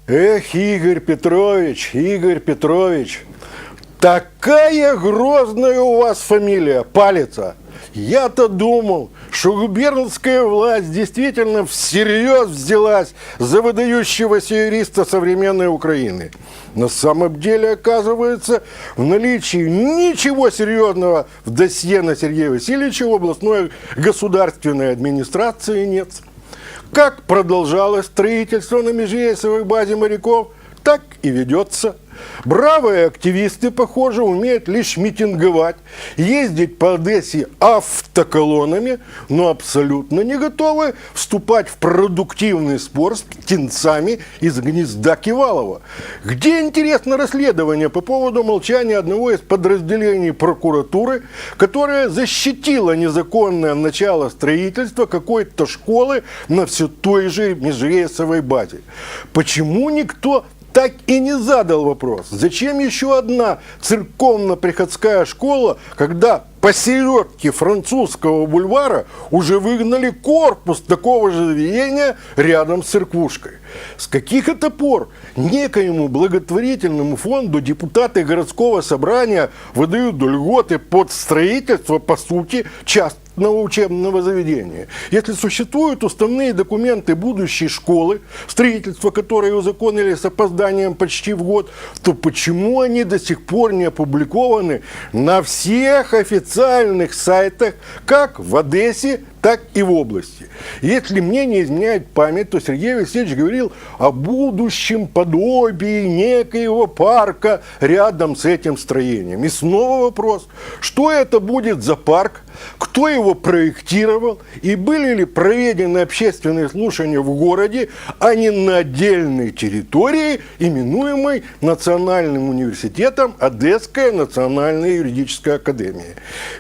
Эх, Игорь Петрович, такая грозная у вас фамилия, Палица. Я-то думал, что губернская власть действительно всерьез взялась за выдающегося юриста современной Украины. На самом деле, оказывается, в наличии ничего серьезного в досье на Сергея Васильевича в областной государственной администрации нет. Как продолжалось строительство на межрейсовой базе моряков, так и ведется. Бравые активисты, похоже, умеют лишь митинговать, ездить по Одессе автоколоннами, но абсолютно не готовы вступать в продуктивный спор с птенцами из гнезда Кивалова. Где, интересно, расследование по поводу молчания одного из подразделений прокуратуры, которое защитило незаконное начало строительства какой-то школы на все той же межрейсовой базе? Почему никто так и не задал вопрос, зачем еще одна церковно-приходская школа, когда посередке французского бульвара уже выгнали корпус такого же заведения рядом с церквушкой? С каких это пор некоему благотворительному фонду депутаты городского собрания выдают льготы под строительство, по сути, частного учебного заведения? Если существуют уставные документы будущей школы, строительство которой узаконили с опозданием почти в год, то почему они до сих пор не опубликованы на всех официальных сайтах, как в Одессе, так и в области? Если мне не изменяет память, то Сергей Васильевич говорил о будущем подобии некоего парка рядом с этим строением. И снова вопрос, что это будет за парк, кто его проектировал и были ли проведены общественные слушания в городе, а не на отдельной территории, именуемой Национальным университетом Одесская национальная юридическая академия.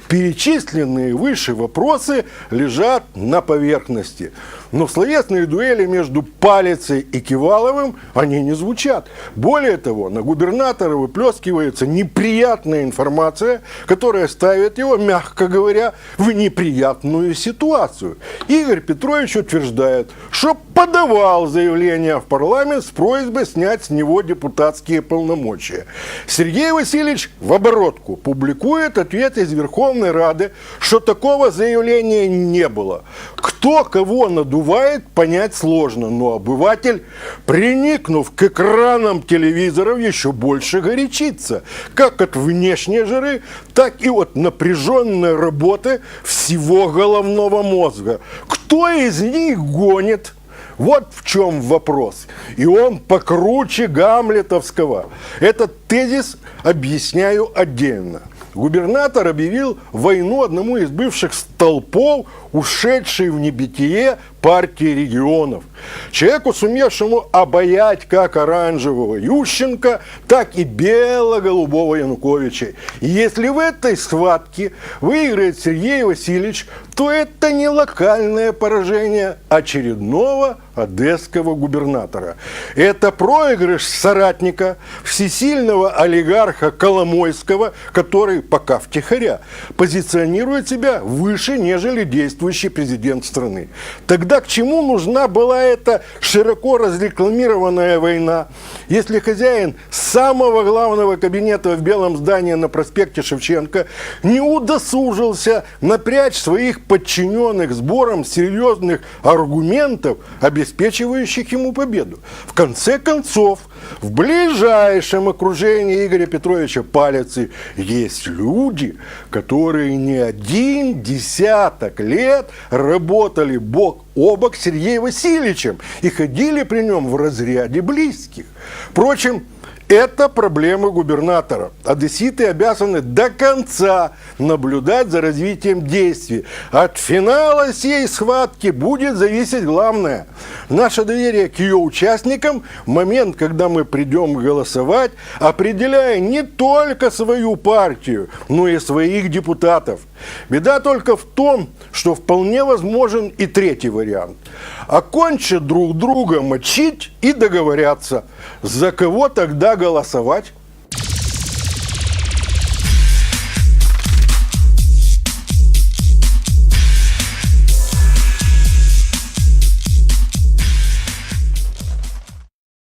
Перечисленные выше вопросы лежат на поверхности. Но в словесной дуэли между Палицей и Киваловым они не звучат. Более того, на губернатора выплескивается неприятная информация, которая ставит его, мягко говоря, в неприятную ситуацию. Игорь Петрович утверждает, что подавал заявление в парламент с просьбой снять с него депутатские полномочия. Сергей Васильевич в оборотку публикует ответ из Верховной Рады, что такого заявления не было. Кто кого надувает, понять сложно, но обыватель, приникнув к экранам телевизоров, еще больше горячится, как от внешней жары, так и от напряженной работы всего головного мозга. Кто из них гонит? Вот в чем вопрос. И он покруче гамлетовского. Этот тезис объясняю отдельно. Губернатор объявил войну одному из бывших столпов, ушедшей в небытие партии регионов. Человеку, сумевшему обаять как оранжевого Ющенко, так и бело-голубого Януковича. И если в этой схватке выиграет Сергей Васильевич, то это не локальное поражение очередного одесского губернатора. Это проигрыш соратника, всесильного олигарха Коломойского, который пока втихаря позиционирует себя выше, нежели действующий президент страны. Тогда к чему нужна была эта широко разрекламированная война, если хозяин самого главного кабинета в Белом здании на проспекте Шевченко не удосужился напрячь своих подчиненных сбором серьезных аргументов, обеспечивающих ему победу? В конце концов, в ближайшем окружении Игоря Петровича Палицы есть люди, которые не один десяток лет работали бок о бок с Сергеем Васильевичем и ходили при нем в разряде близких. Впрочем, это проблема губернатора. Одесситы обязаны до конца наблюдать за развитием действий. От финала сей схватки будет зависеть главное. Наше доверие к ее участникам в момент, когда мы придем голосовать, определяя не только свою партию, но и своих депутатов. Беда только в том, что вполне возможен и третий вариант. Окончат друг друга мочить и договорятся. За кого тогда голосовать?